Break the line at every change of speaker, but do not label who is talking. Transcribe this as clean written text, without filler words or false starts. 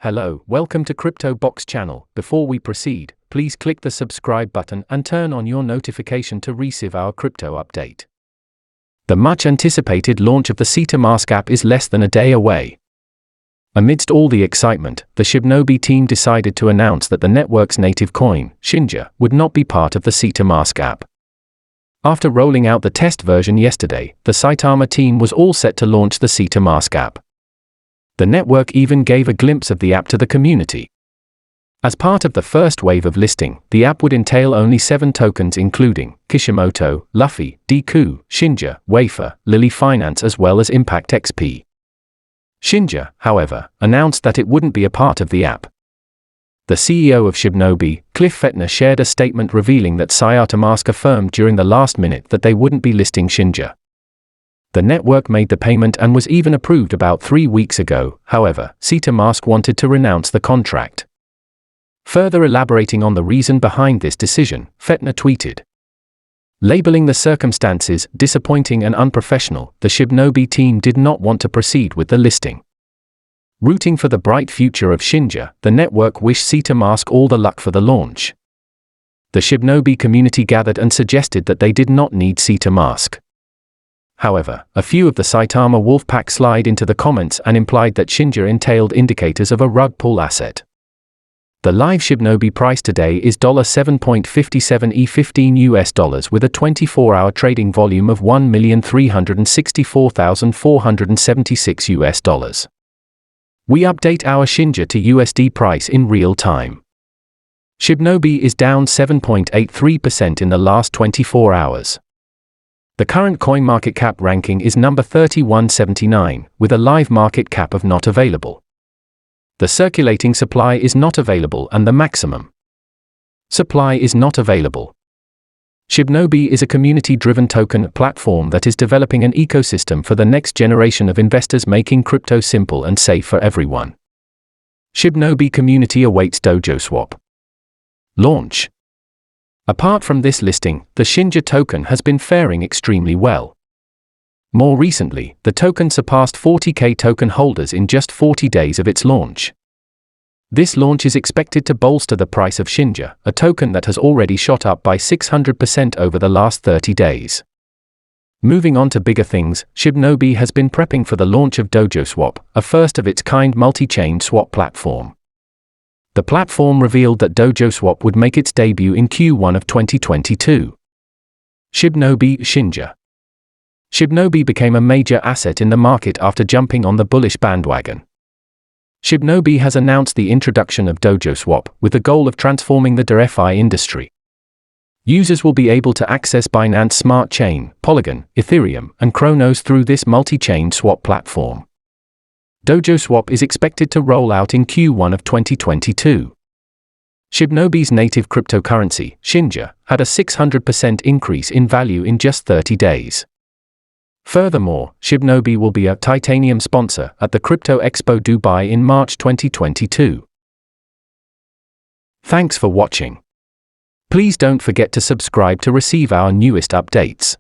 Hello, welcome to Crypto Box channel. Before we proceed, please click the subscribe button and turn on your notification to receive our crypto update. The much anticipated launch of the SaitaMask app is less than a day away. Amidst all the excitement, the Shibnobi team decided to announce that the network's native coin, Shinja, would not be part of the SaitaMask app. After rolling out the test version yesterday, the Saitama team was all set to launch the SaitaMask app. The network even gave a glimpse of the app to the community. As part of the first wave of listing, the app would entail only 7 tokens including Kishimoto, Luffy, Deku, Shinja, Waifer, Lilly Finance as well as ImpactXP. Shinja, however, announced that it wouldn't be a part of the app. The CEO of Shibnobi, Fettner, shared a statement revealing that SaiataMask affirmed during the last minute that they wouldn't be listing Shinja. The network made the payment and was even approved about 3 weeks ago. However, SaitaMask wanted to renounce the contract. Further elaborating on the reason behind this decision, Fettner tweeted, labeling the circumstances disappointing and unprofessional, the Shibnobi team did not want to proceed with the listing. Rooting for the bright future of Shinja, the network wished SaitaMask all the luck for the launch. The Shibnobi community gathered and suggested that they did not need SaitaMask. However, a few of the Saitama Wolfpack slid into the comments and implied that Shinja entailed indicators of a rug pull asset. The live Shibnobi price today is $7.57 E15 with a 24-hour trading volume of $1,364,476. We update our Shinja to USD price in real time. Shibnobi is down 7.83% in the last 24 hours. The current CoinMarketCap ranking is number 3179, with a live market cap of not available. The circulating supply is not available and the maximum supply is not available. Shibnobi is a community-driven token platform that is developing an ecosystem for the next generation of investors, making crypto simple and safe for everyone. Shibnobi community awaits Dojo Swap launch. Apart from this listing, the Shinja token has been faring extremely well. More recently, the token surpassed 40k token holders in just 40 days of its launch. This launch is expected to bolster the price of Shinja, a token that has already shot up by 600% over the last 30 days. Moving on to bigger things, Shibnobi has been prepping for the launch of Dojo Swap, a first-of-its-kind multi-chain swap platform. The platform revealed that Dojo Swap would make its debut in Q1 of 2022. Shibnobi Shinja. Shibnobi became a major asset in the market after jumping on the bullish bandwagon. Shibnobi has announced the introduction of Dojo Swap with the goal of transforming the DeFi industry. Users will be able to access Binance Smart Chain, Polygon, Ethereum, and Kronos through this multi-chain swap platform. Dojo Swap is expected to roll out in Q1 of 2022. Shibnobi's native cryptocurrency, Shinja, had a 600% increase in value in just 30 days. Furthermore, Shibnobi will be a titanium sponsor at the Crypto Expo Dubai in March 2022. Thanks for watching. Please don't forget to subscribe to receive our newest updates.